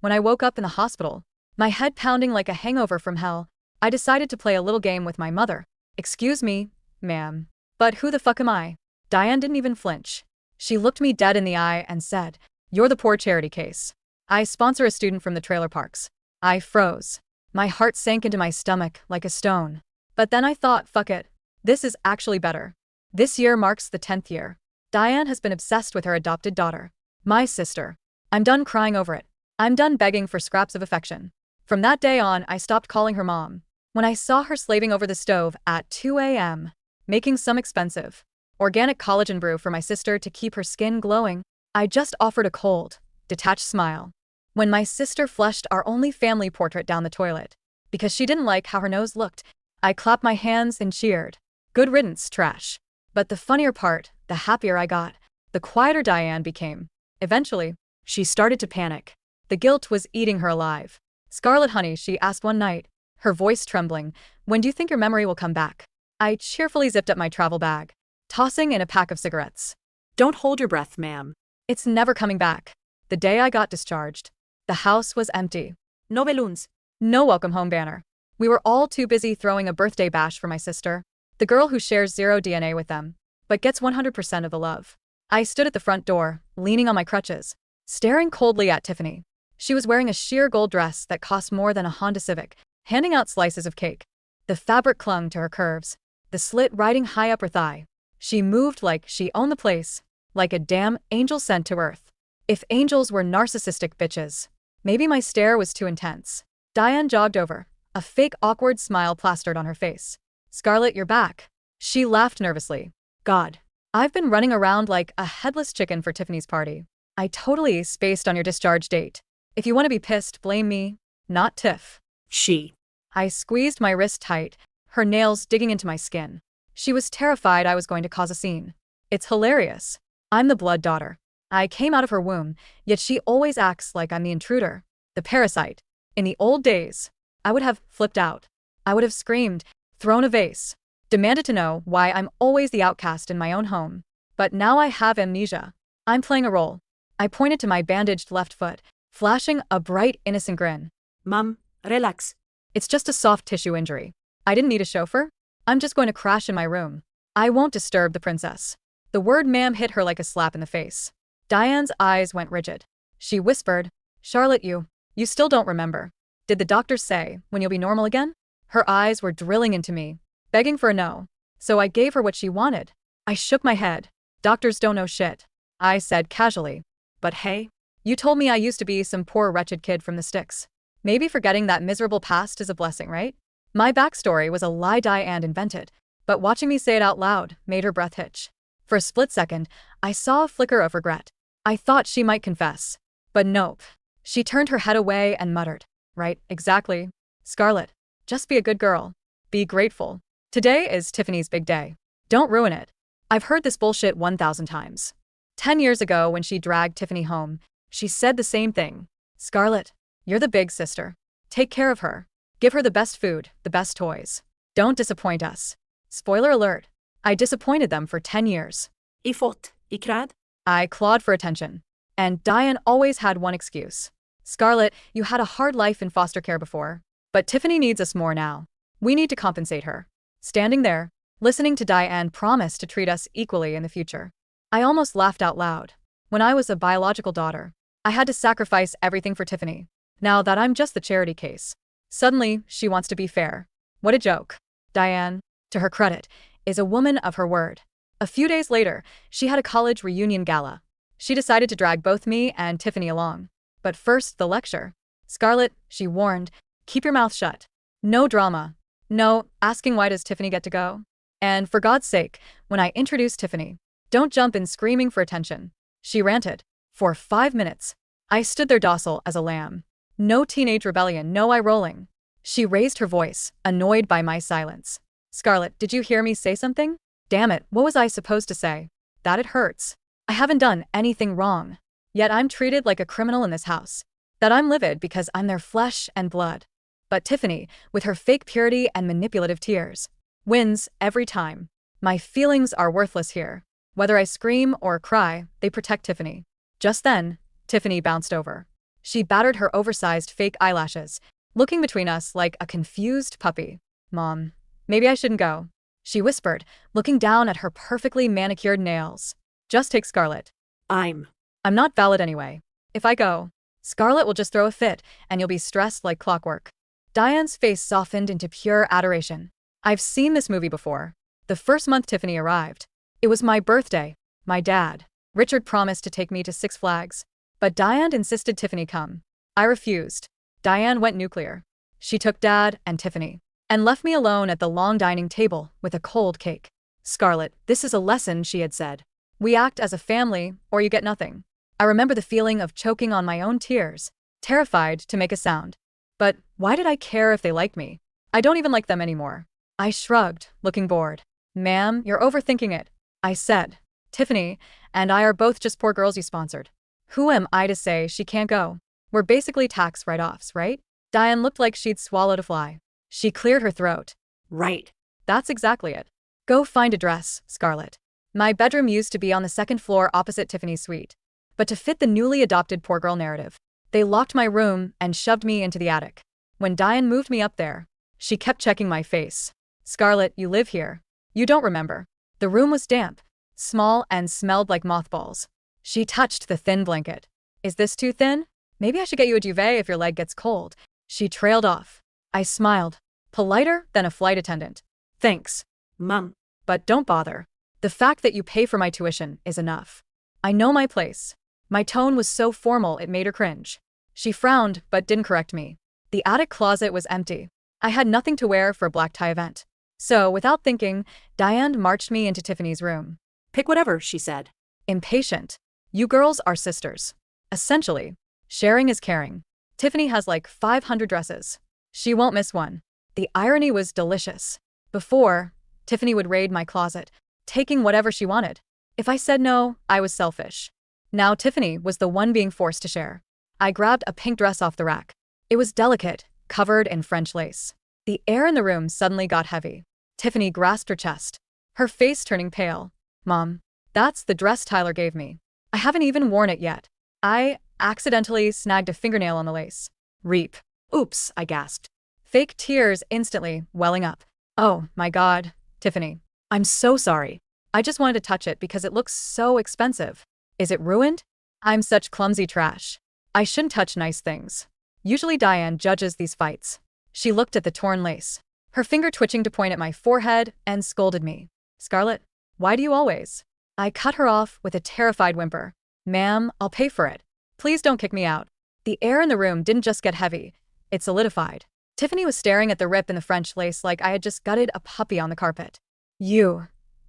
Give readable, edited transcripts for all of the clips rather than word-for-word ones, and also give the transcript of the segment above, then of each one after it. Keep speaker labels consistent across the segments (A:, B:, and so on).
A: When I woke up in the hospital, my head pounding like a hangover from hell, I decided to play a little game with my mother. Excuse me, ma'am. But who the fuck am I? Diane didn't even flinch. She looked me dead in the eye and said, "You're the poor charity case. I sponsor a student from the trailer parks." I froze. My heart sank into my stomach like a stone. But then I thought, fuck it. This is actually better. This year marks the 10th year. Diane has been obsessed with her adopted daughter, my sister. I'm done crying over it. I'm done begging for scraps of affection. From that day on, I stopped calling her mom. When I saw her slaving over the stove at 2 a.m., making some expensive, organic collagen brew for my sister to keep her skin glowing, I just offered a cold, detached smile. When my sister flushed our only family portrait down the toilet, because she didn't like how her nose looked, I clapped my hands and cheered. Good riddance, trash. But the funnier part, the happier I got, the quieter Diane became. Eventually, she started to panic. The guilt was eating her alive. "Scarlett, honey," she asked one night, her voice trembling, "when do you think your memory will come back?" I cheerfully zipped up my travel bag, tossing in a pack of cigarettes.
B: Don't hold your breath, ma'am.
A: It's never coming back. The day I got discharged, the house was empty.
B: No balloons.
A: No welcome home banner. We were all too busy throwing a birthday bash for my sister, the girl who shares zero DNA with them, but gets 100% of the love. I stood at the front door, leaning on my crutches, staring coldly at Tiffany. She was wearing a sheer gold dress that cost more than a Honda Civic, handing out slices of cake. The fabric clung to her curves, the slit riding high up her thigh. She moved like she owned the place, like a damn angel sent to earth. If angels were narcissistic bitches, maybe my stare was too intense. Diane jogged over, a fake awkward smile plastered on her face. "Scarlett, you're back." She laughed nervously. "God, I've been running around like a headless chicken for Tiffany's party. I totally spaced on your discharge date. If you want to be pissed, blame me, not Tiff."
B: She.
A: I squeezed my wrist tight, her nails digging into my skin. She was terrified I was going to cause a scene. It's hilarious. I'm the blood daughter. I came out of her womb, yet she always acts like I'm the intruder, the parasite. In the old days, I would have flipped out. I would have screamed, thrown a vase, demanded to know why I'm always the outcast in my own home. But now I have amnesia. I'm playing a role. I pointed to my bandaged left foot, flashing a bright, innocent grin.
B: Mom, relax.
A: It's just a soft tissue injury. I didn't need a chauffeur. I'm just going to crash in my room. I won't disturb the princess. The word ma'am hit her like a slap in the face. Diane's eyes went rigid. She whispered, "Charlotte, you still don't remember. Did the doctors say when you'll be normal again?" Her eyes were drilling into me, begging for a no. So I gave her what she wanted. I shook my head. "Doctors don't know shit," I said casually. "But hey, you told me I used to be some poor wretched kid from the sticks. Maybe forgetting that miserable past is a blessing, right?" My backstory was a lie Diane invented, but watching me say it out loud made her breath hitch. For a split second, I saw a flicker of regret. I thought she might confess. But nope. She turned her head away and muttered, "Right, exactly. Scarlett, just be a good girl. Be grateful. Today is Tiffany's big day. Don't ruin it." I've heard this bullshit 1,000 times. 10 years ago when she dragged Tiffany home, she said the same thing. "Scarlett, you're the big sister. Take care of her. Give her the best food, the best toys. Don't disappoint us." Spoiler alert. I disappointed them for 10 years.
B: I fått, I kräd.
A: I clawed for attention. And Diane always had one excuse. "Scarlett, you had a hard life in foster care before. But Tiffany needs us more now. We need to compensate her." Standing there, listening to Diane promise to treat us equally in the future, I almost laughed out loud. When I was a biological daughter, I had to sacrifice everything for Tiffany. Now that I'm just the charity case, suddenly she wants to be fair. What a joke. Diane, to her credit, is a woman of her word. A few days later, she had a college reunion gala. She decided to drag both me and Tiffany along. But first, the lecture. "Scarlett," she warned, "keep your mouth shut. No drama. No asking why does Tiffany get to go. And for God's sake, when I introduce Tiffany, don't jump in screaming for attention." She ranted. For 5 minutes. I stood there docile as a lamb. No teenage rebellion, no eye rolling. She raised her voice, annoyed by my silence. "Scarlett, did you hear me say something? Damn it, what was I supposed to say? That it hurts. I haven't done anything wrong. Yet I'm treated like a criminal in this house. That I'm livid because I'm their flesh and blood. But Tiffany, with her fake purity and manipulative tears, wins every time. My feelings are worthless here. Whether I scream or cry, they protect Tiffany." Just then, Tiffany bounced over. She battered her oversized fake eyelashes, looking between us like a confused puppy. Mom, maybe I shouldn't go, she whispered, looking down at her perfectly manicured nails. Just take Scarlett. I'm not valid anyway. If I go, Scarlett will just throw a fit, and you'll be stressed like clockwork. Diane's face softened into pure adoration. I've seen this movie before. The first month Tiffany arrived. It was my birthday. My dad, Richard, promised to take me to Six Flags. But Diane insisted Tiffany come. I refused. Diane went nuclear. She took Dad and Tiffany and left me alone at the long dining table with a cold cake. Scarlett, this is a lesson, she had said. We act as a family, or you get nothing. I remember the feeling of choking on my own tears, terrified to make a sound. But why did I care if they liked me? I don't even like them anymore. I shrugged, looking bored. Ma'am, you're overthinking it, I said. Tiffany and I are both just poor girls you sponsored. Who am I to say she can't go? We're basically tax write-offs, right? Diane looked like she'd swallowed a fly. She cleared her throat. Right. That's exactly it. Go find a dress, Scarlett. My bedroom used to be on the second floor opposite Tiffany's suite. But to fit the newly adopted poor girl narrative, they locked my room and shoved me into the attic. When Diane moved me up there, she kept checking my face. Scarlett, you live here. You don't remember. The room was damp, small, and smelled like mothballs. She touched the thin blanket. Is this too thin? Maybe I should get you a duvet if your leg gets cold. She trailed off. I smiled, politer than a flight attendant. Thanks, Mom. But don't bother. The fact that you pay for my tuition is enough. I know my place. My tone was so formal it made her cringe. She frowned but didn't correct me. The attic closet was empty. I had nothing to wear for a black tie event. So, without thinking, Diane marched me into Tiffany's room.
B: Pick whatever, she said.
A: Impatient. You girls are sisters. Essentially, sharing is caring. Tiffany has like 500 dresses. She won't miss one. The irony was delicious. Before, Tiffany would raid my closet, taking whatever she wanted. If I said no, I was selfish. Now Tiffany was the one being forced to share. I grabbed a pink dress off the rack. It was delicate, covered in French lace. The air in the room suddenly got heavy. Tiffany grasped her chest, her face turning pale. Mom, that's the dress Tyler gave me. I haven't even worn it yet. I accidentally snagged a fingernail on the lace. Reap. Oops, I gasped. Fake tears instantly welling up. Oh my God, Tiffany. I'm so sorry. I just wanted to touch it because it looks so expensive. Is it ruined? I'm such clumsy trash. I shouldn't touch nice things. Usually Diane judges these fights. She looked at the torn lace, her finger twitching to point at my forehead, and scolded me. Scarlett, why do you always? I cut her off with a terrified whimper. Ma'am, I'll pay for it. Please don't kick me out. The air in the room didn't just get heavy, it solidified. Tiffany was staring at the rip in the French lace like I had just gutted a puppy on the carpet. You,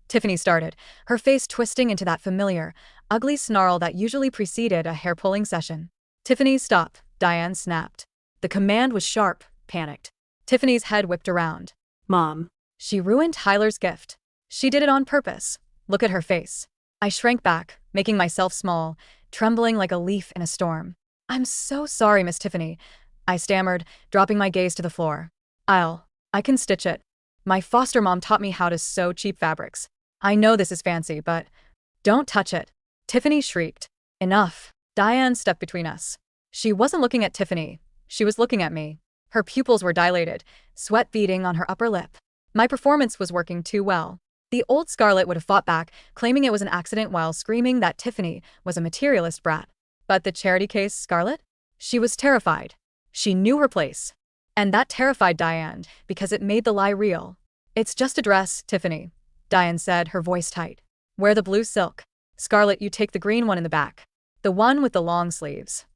A: Tiffany started, her face twisting into that familiar, ugly snarl that usually preceded a hair-pulling session. Tiffany, stop, Diane snapped. The command was sharp, panicked. Tiffany's head whipped around. Mom. She ruined Tyler's gift. She did it on purpose. Look at her face. I shrank back, making myself small, trembling like a leaf in a storm. I'm so sorry, Miss Tiffany, I stammered, dropping my gaze to the floor. I can stitch it. My foster mom taught me how to sew cheap fabrics. I know this is fancy, but don't touch it. Tiffany shrieked. Enough. Diane stepped between us. She wasn't looking at Tiffany. She was looking at me. Her pupils were dilated, sweat beading on her upper lip. My performance was working too well. The old Scarlett would have fought back, claiming it was an accident while screaming that Tiffany was a materialist brat. But the charity case Scarlett? She was terrified. She knew her place. And that terrified Diane, because it made the lie real. It's just a dress, Tiffany, Diane said, her voice tight. Wear the blue silk. Scarlett, you take the green one in the back. The one with the long sleeves.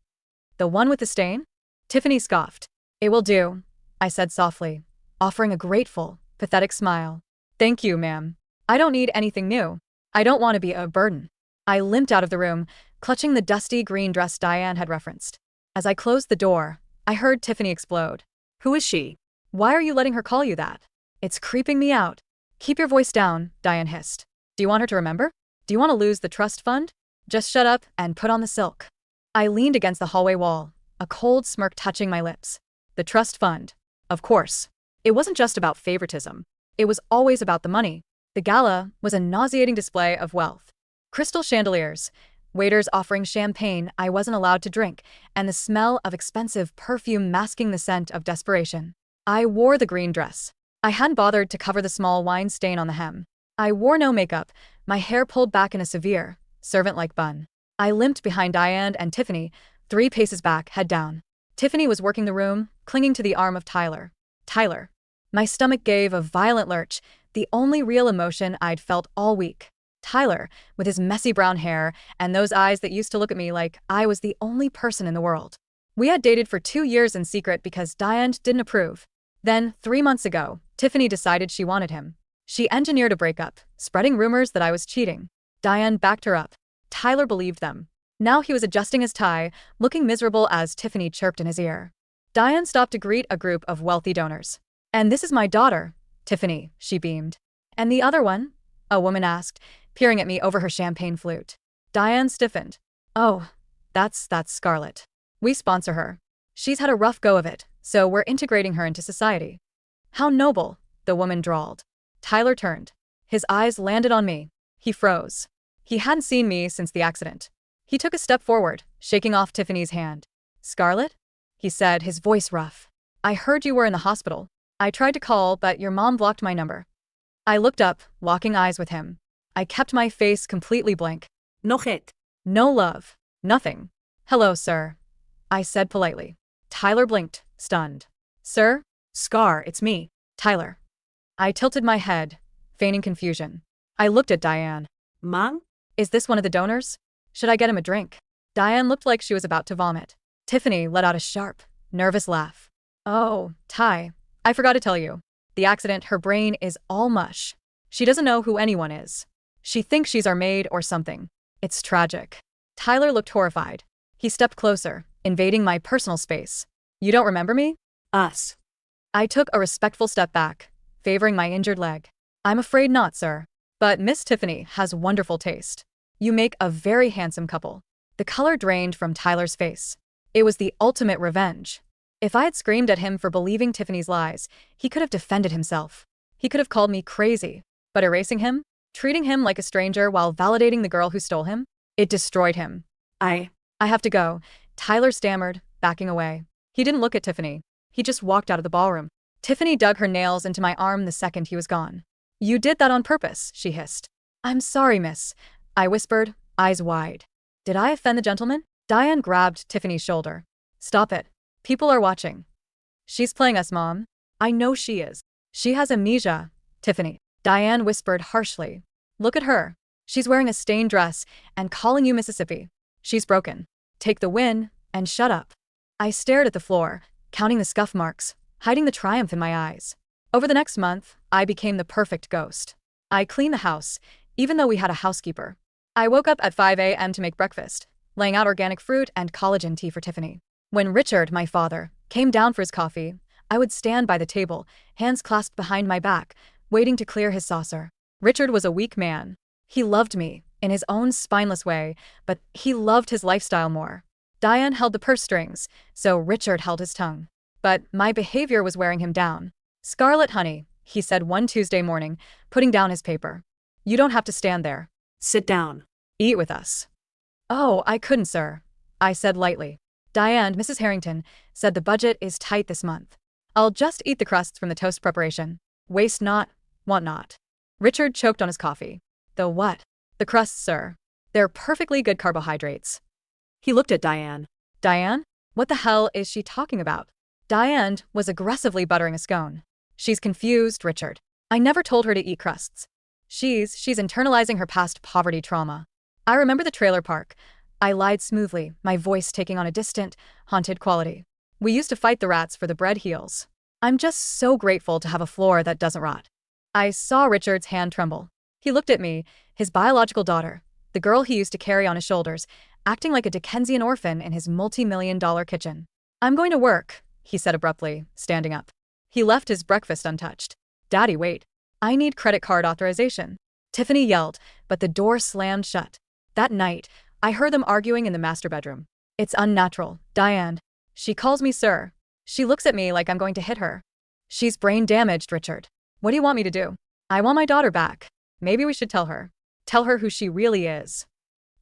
A: The one with the stain? Tiffany scoffed. It will do, I said softly, offering a grateful, pathetic smile. Thank you, ma'am. I don't need anything new. I don't want to be a burden. I limped out of the room, clutching the dusty green dress Diane had referenced. As I closed the door, I heard Tiffany explode. Who is she? Why are you letting her call you that? It's creeping me out. Keep your voice down, Diane hissed. Do you want her to remember? Do you want to lose the trust fund? Just shut up and put on the silk. I leaned against the hallway wall, a cold smirk touching my lips. The trust fund. Of course. It wasn't just about favoritism. It was always about the money. The gala was a nauseating display of wealth. Crystal chandeliers, Waiters offering champagne I wasn't allowed to drink, and the smell of expensive perfume masking the scent of desperation. I wore the green dress. I hadn't bothered to cover the small wine stain on the hem. I wore no makeup, my hair pulled back in a severe, servant-like bun. I limped behind Diane and Tiffany, 3 paces back, head down. Tiffany was working the room, clinging to the arm of Tyler. Tyler. My stomach gave a violent lurch, the only real emotion I'd felt all week. Tyler, with his messy brown hair and those eyes that used to look at me like I was the only person in the world. We had dated for 2 years in secret because Diane didn't approve. Then, 3 months ago, Tiffany decided she wanted him. She engineered a breakup, spreading rumors that I was cheating. Diane backed her up. Tyler believed them. Now he was adjusting his tie, looking miserable as Tiffany chirped in his ear. Diane stopped to greet a group of wealthy donors. "And this is my daughter, Tiffany," she beamed. "And the other one?" a woman asked, peering at me over her champagne flute. Diane stiffened. "Oh, that's Scarlett. We sponsor her. She's had a rough go of it, so we're integrating her into society." "How noble," the woman drawled. Tyler turned. His eyes landed on me. He froze. He hadn't seen me since the accident. He took a step forward, shaking off Tiffany's hand. "Scarlett?" he said, his voice rough. "I heard you were in the hospital. I tried to call, but your mom blocked my number." I looked up, locking eyes with him. I kept my face completely blank.
B: Nochet.
A: No love. Nothing. "Hello, sir," I said politely. Tyler blinked, stunned. "Sir?" "Scar, it's me, Tyler." I tilted my head, feigning confusion. I looked at Diane.
B: Mang?
A: "Is this one of the donors? Should I get him a drink?" Diane looked like she was about to vomit. Tiffany let out a sharp, nervous laugh. "Oh, Ty, I forgot to tell you. The accident, her brain is all mush. She doesn't know who anyone is. She thinks she's our maid or something. It's tragic." Tyler looked horrified. He stepped closer, invading my personal space. "You don't remember me?"
B: Us.
A: I took a respectful step back, favoring my injured leg. "I'm afraid not, sir. But Miss Tiffany has wonderful taste. You make a very handsome couple." The color drained from Tyler's face. It was the ultimate revenge. If I had screamed at him for believing Tiffany's lies, he could have defended himself. He could have called me crazy. But erasing him, treating him like a stranger while validating the girl who stole him, it destroyed him. I have to go," Tyler stammered, backing away. He didn't look at Tiffany. He just walked out of the ballroom. Tiffany dug her nails into my arm the second he was gone. "You did that on purpose," she hissed. "I'm sorry, miss," I whispered, eyes wide. "Did I offend the gentleman?" Diane grabbed Tiffany's shoulder. "Stop it. People are watching." "She's playing us, Mom." "I know she is. She has amnesia, Tiffany," Diane whispered harshly. "Look at her. She's wearing a stained dress and calling you Mississippi. She's broken. Take the win and shut up." I stared at the floor, counting the scuff marks, hiding the triumph in my eyes. Over the next month, I became the perfect ghost. I cleaned the house, even though we had a housekeeper. I woke up at 5 a.m. to make breakfast, laying out organic fruit and collagen tea for Tiffany. When Richard, my father, came down for his coffee, I would stand by the table, hands clasped behind my back, waiting to clear his saucer. Richard was a weak man. He loved me, in his own spineless way, but he loved his lifestyle more. Diane held the purse strings, so Richard held his tongue. But my behavior was wearing him down. "Scarlett, honey," he said one Tuesday morning, putting down his paper. "You don't have to stand there.
B: Sit down.
A: Eat with us." "Oh, I couldn't, sir," I said lightly. "Diane, Mrs. Harrington, said the budget is tight this month. I'll just eat the crusts from the toast preparation. Waste not, want not." Richard choked on his coffee. "The what?" "The crusts, sir. They're perfectly good carbohydrates."
B: He looked at Diane.
A: "Diane? What the hell is she talking about?" Diane was aggressively buttering a scone. "She's confused, Richard. I never told her to eat crusts. She's internalizing her past poverty trauma." I remember the trailer park. I lied smoothly, my voice taking on a distant, haunted quality. "We used to fight the rats for the bread heels. I'm just so grateful to have a floor that doesn't rot." I saw Richard's hand tremble. He looked at me, his biological daughter, the girl he used to carry on his shoulders, acting like a Dickensian orphan in his multi-million-dollar kitchen. "I'm going to work," he said abruptly, standing up. He left his breakfast untouched. "Daddy, wait. I need credit card authorization." Tiffany yelled, but the door slammed shut. That night, I heard them arguing in the master bedroom. "It's unnatural, Diane. She calls me sir. She looks at me like I'm going to hit her. She's brain damaged, Richard. What do you want me to do?" "I want my daughter back. Maybe we should tell her. Tell her who she really is."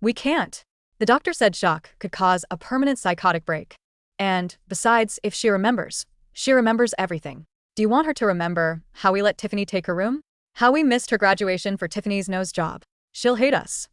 A: "We can't." The doctor said shock could cause a permanent psychotic break. And, besides, if she remembers everything. Do you want her to remember how we let Tiffany take her room? How we missed her graduation for Tiffany's nose job? She'll hate us.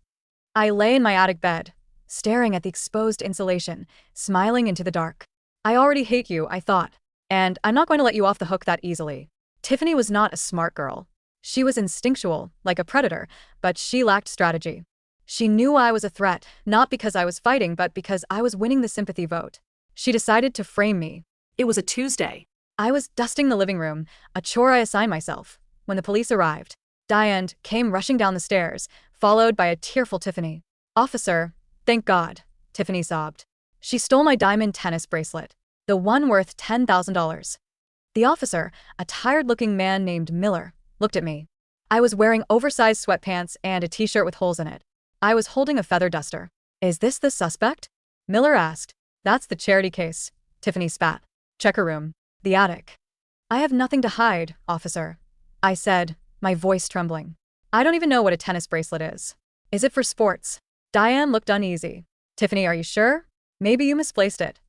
A: I lay in my attic bed, staring at the exposed insulation, smiling into the dark. I already hate you, I thought. And I'm not going to let you off the hook that easily. Tiffany was not a smart girl. She was instinctual, like a predator, but she lacked strategy. She knew I was a threat, not because I was fighting, but because I was winning the sympathy vote. She decided to frame me.
B: It was a Tuesday.
A: I was dusting the living room, a chore I assigned myself, when the police arrived. Diane came rushing down the stairs, followed by a tearful Tiffany. "Officer, thank God," Tiffany sobbed. "She stole my diamond tennis bracelet, the one worth $10,000. The officer, a tired-looking man named Miller, looked at me. I was wearing oversized sweatpants and a t-shirt with holes in it. I was holding a feather duster. "Is this the suspect?" Miller asked. "That's the charity case," Tiffany spat. "Check her room. The attic." "I have nothing to hide, officer," I said, my voice trembling. "I don't even know what a tennis bracelet is. Is it for sports?" Diane looked uneasy. "Tiffany, are you sure? Maybe you misplaced it."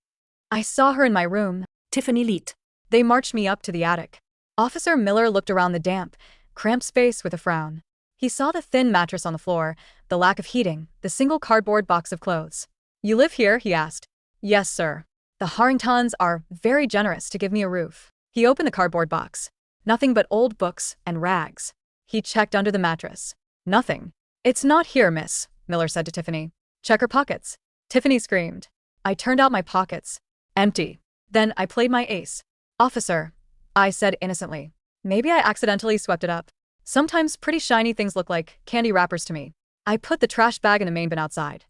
A: "I saw her in my room."
B: Tiffany Leet.
A: They marched me up to the attic. Officer Miller looked around the damp, cramped space with a frown. He saw the thin mattress on the floor, the lack of heating, the single cardboard box of clothes. "You live here?" he asked. "Yes, sir. The Harringtons are very generous to give me a roof." He opened the cardboard box. Nothing but old books and rags. He checked under the mattress. Nothing. "It's not here, miss," Miller said to Tiffany. "Check her pockets." Tiffany screamed. I turned out my pockets. Empty. Then I played my ace. "Officer," I said innocently. "Maybe I accidentally swept it up. Sometimes pretty shiny things look like candy wrappers to me." I put the trash bag in the main bin outside.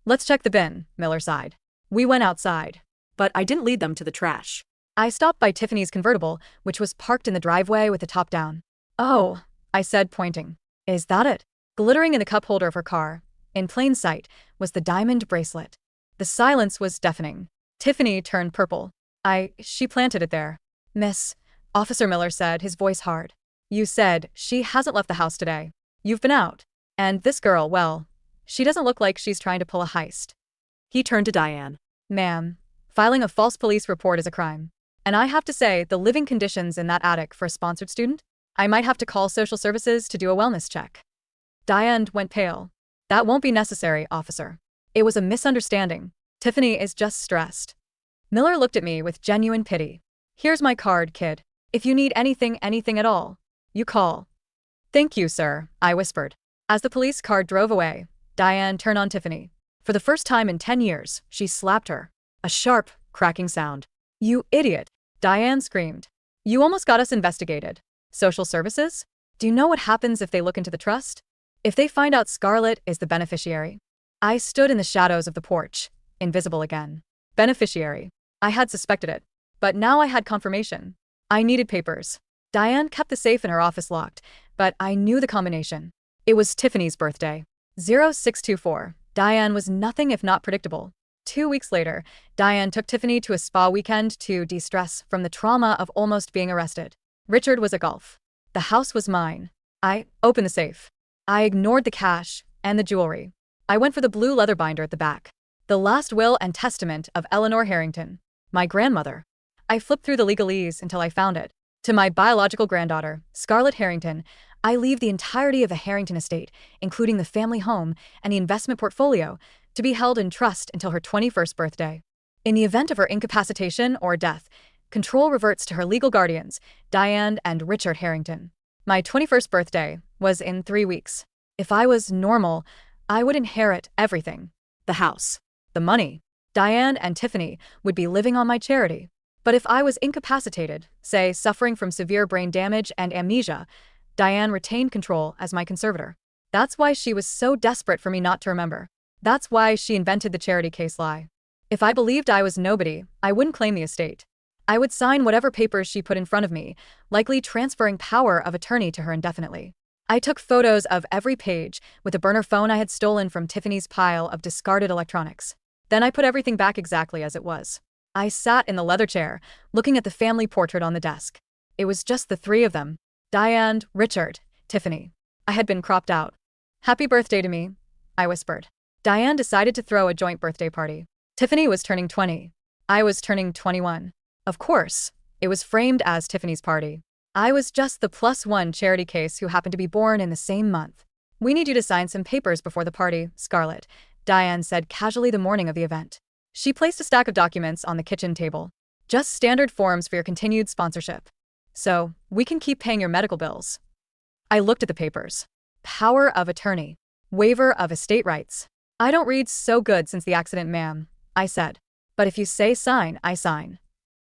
A: "Let's check the bin," Miller sighed. We went outside.
B: But I didn't lead them to the trash.
A: I stopped by Tiffany's convertible, which was parked in the driveway with the top down. "Oh," I said, pointing. "Is that it?" Glittering in the cup holder of her car, in plain sight, was the diamond bracelet. The silence was deafening. Tiffany turned purple. She planted it there." "Miss," Officer Miller said, his voice hard. "You said she hasn't left the house today. You've been out. And this girl, well, she doesn't look like she's trying to pull a heist."
B: He turned to Diane.
A: "Ma'am, filing a false police report is a crime. And I have to say, the living conditions in that attic for a sponsored student? I might have to call social services to do a wellness check." Diane went pale. "That won't be necessary, officer. It was a misunderstanding. Tiffany is just stressed." Miller looked at me with genuine pity. "Here's my card, kid. If you need anything at all, you call." "Thank you, sir," I whispered. As the police car drove away, Diane turned on Tiffany. For the first time in 10 years, she slapped her. A sharp, cracking sound. "You idiot," Diane screamed. "You almost got us investigated. Social services? Do you know what happens if they look into the trust? If they find out Scarlett is the beneficiary?" I stood in the shadows of the porch, invisible again. Beneficiary. I had suspected it. But now I had confirmation. I needed papers. Diane kept the safe in her office locked, but I knew the combination. It was Tiffany's birthday. 0624. Diane was nothing if not predictable. 2 weeks later, Diane took Tiffany to a spa weekend to de-stress from the trauma of almost being arrested. Richard was at golf. The house was mine. I opened the safe. I ignored the cash and the jewelry. I went for the blue leather binder at the back. The last will and testament of Eleanor Harrington, my grandmother. I flipped through the legalese until I found it. To my biological granddaughter, Scarlett Harrington, I leave the entirety of the Harrington estate, including the family home and the investment portfolio, to be held in trust until her 21st birthday. In the event of her incapacitation or death, control reverts to her legal guardians, Diane and Richard Harrington. My 21st birthday was in 3 weeks. If I was normal, I would inherit everything.
B: The house.
A: The money. Diane and Tiffany would be living on my charity. But if I was incapacitated, say suffering from severe brain damage and amnesia, Diane retained control as my conservator. That's why she was so desperate for me not to remember. That's why she invented the charity case lie. If I believed I was nobody, I wouldn't claim the estate. I would sign whatever papers she put in front of me, likely transferring power of attorney to her indefinitely. I took photos of every page with a burner phone I had stolen from Tiffany's pile of discarded electronics. Then I put everything back exactly as it was. I sat in the leather chair, looking at the family portrait on the desk. It was just the three of them. Diane, Richard, Tiffany. I had been cropped out. "Happy birthday to me," I whispered. Diane decided to throw a joint birthday party. Tiffany was turning 20. I was turning 21. Of course, it was framed as Tiffany's party. I was just the +1 charity case who happened to be born in the same month. We need you to sign some papers before the party, Scarlett, Diane said casually the morning of the event. She placed a stack of documents on the kitchen table. Just standard forms for your continued sponsorship. So, we can keep paying your medical bills. I looked at the papers. Power of attorney. Waiver of estate rights. I don't read so good since the accident, ma'am, I said. But if you say sign, I sign.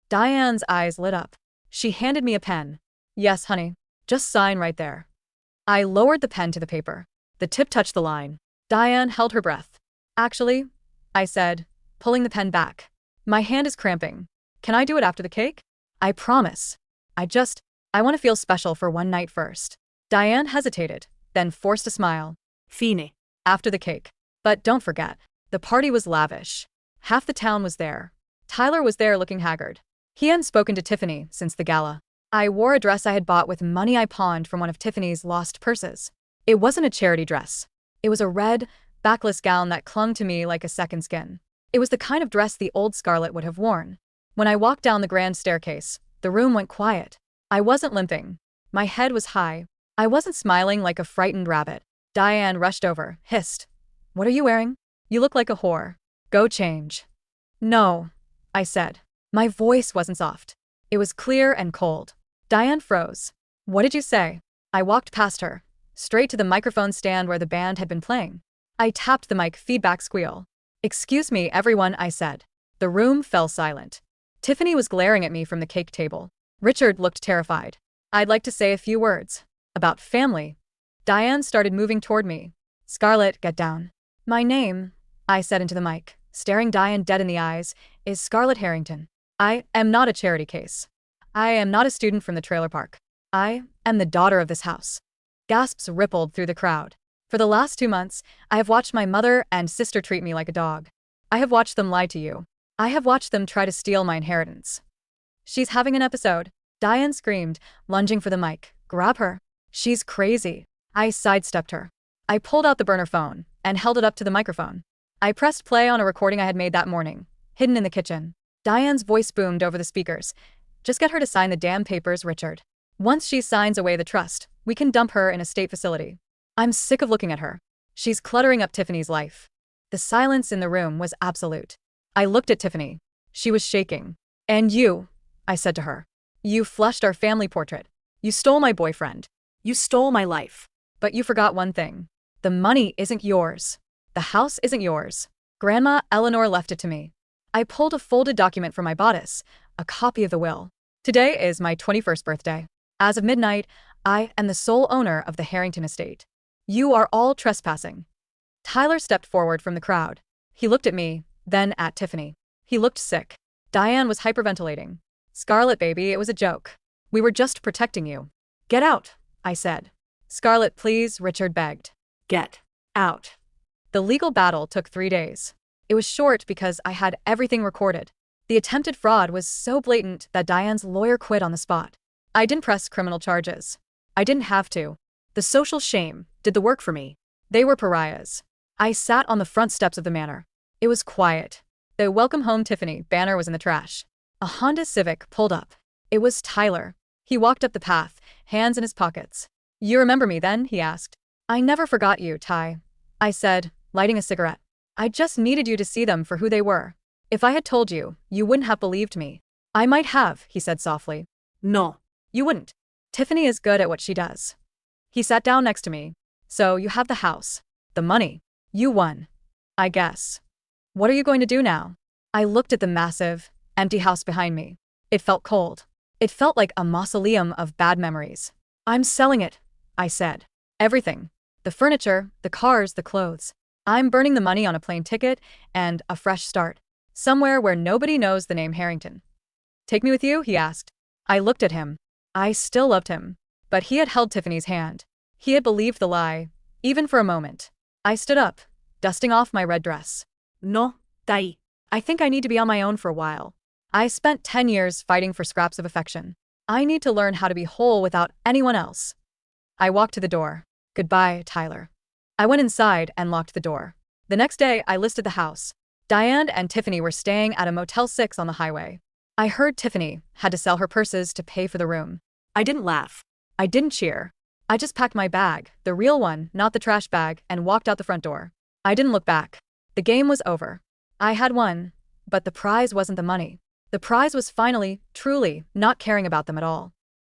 A: Diane's eyes lit up. She handed me a pen. Yes, honey. Just sign right there. I lowered the pen to the paper. The tip touched the line. Diane held her breath. Actually, I said, pulling the pen back. My hand is cramping. Can I do it after the cake? I promise. I want to feel special for one night first. Diane hesitated, then forced a smile.
B: Fine.
A: After the cake. But don't forget, the party was lavish. Half the town was there. Tyler was there looking haggard. He hadn't spoken to Tiffany since the gala. I wore a dress I had bought with money I pawned from one of Tiffany's lost purses. It wasn't a charity dress. It was a red, backless gown that clung to me like a second skin. It was the kind of dress the old Scarlett would have worn. When I walked down the grand staircase, the room went quiet. I wasn't limping. My head was high. I wasn't smiling like a frightened rabbit. Diane rushed over, hissed. What are you wearing? You look like a whore. Go change. No, I said. My voice wasn't soft. It was clear and cold. Diane froze. What did you say? I walked past her, straight to the microphone stand where the band had been playing. I tapped the mic feedback squeal. Excuse me, everyone, I said. The room fell silent. Tiffany was glaring at me from the cake table. Richard looked terrified. I'd like to say a few words. About family. Diane started moving toward me. Scarlett, get down. My name, I said into the mic, staring Diane dead in the eyes, is Scarlett Harrington. I am not a charity case. I am not a student from the trailer park. I am the daughter of this house. Gasps rippled through the crowd. For the last 2 months, I have watched my mother and sister treat me like a dog. I have watched them lie to you. I have watched them try to steal my inheritance. She's having an episode. Diane screamed, lunging for the mic. Grab her. She's crazy. I sidestepped her. I pulled out the burner phone and held it up to the microphone. I pressed play on a recording I had made that morning, hidden in the kitchen. Diane's voice boomed over the speakers. Just get her to sign the damn papers, Richard. Once she signs away the trust, we can dump her in a state facility. I'm sick of looking at her. She's cluttering up Tiffany's life. The silence in the room was absolute. I looked at Tiffany. She was shaking. And you, I said to her. You flushed our family portrait. You stole my boyfriend.
B: You stole my life.
A: But you forgot one thing. The money isn't yours. The house isn't yours. Grandma Eleanor left it to me. I pulled a folded document from my bodice, a copy of the will. Today is my 21st birthday. As of midnight, I am the sole owner of the Harrington estate. You are all trespassing. Tyler stepped forward from the crowd. He looked at me, then at Tiffany. He looked sick. Diane was hyperventilating. Scarlett, baby, it was a joke. We were just protecting you. Get out, I said. Scarlett, please, Richard begged.
B: Get out.
A: The legal battle took 3 days. It was short because I had everything recorded. The attempted fraud was so blatant that Diane's lawyer quit on the spot. I didn't press criminal charges. I didn't have to. The social shame did the work for me. They were pariahs. I sat on the front steps of the manor. It was quiet. The Welcome Home Tiffany banner was in the trash. A Honda Civic pulled up. It was Tyler. He walked up the path, hands in his pockets. You remember me then? He asked. I never forgot you, Ty. I said, lighting a cigarette. I just needed you to see them for who they were. If I had told you, you wouldn't have believed me. I might have, he said softly.
B: No.
A: You wouldn't. Tiffany is good at what she does. He sat down next to me. So you have the house. The money. You won. I guess. What are you going to do now? I looked at the massive, empty house behind me. It felt cold. It felt like a mausoleum of bad memories. I'm selling it, I said. Everything. The furniture, the cars, the clothes. I'm burning the money on a plane ticket and a fresh start. Somewhere where nobody knows the name Harrington. Take me with you? He asked. I looked at him. I still loved him. But he had held Tiffany's hand. He had believed the lie, even for a moment. I stood up, dusting off my red dress.
B: No, Ty.
A: I think I need to be on my own for a while. I spent 10 years fighting for scraps of affection. I need to learn how to be whole without anyone else. I walked to the door. Goodbye, Tyler. I went inside and locked the door. The next day, I listed the house. Diane and Tiffany were staying at a Motel 6 on the highway. I heard Tiffany had to sell her purses to pay for the room.
B: I didn't laugh.
A: I didn't cheer. I just packed my bag, the real one, not the trash bag, and walked out the front door. I didn't look back. The game was over. I had won, but the prize wasn't the money. The prize was finally, truly, not caring about them at all.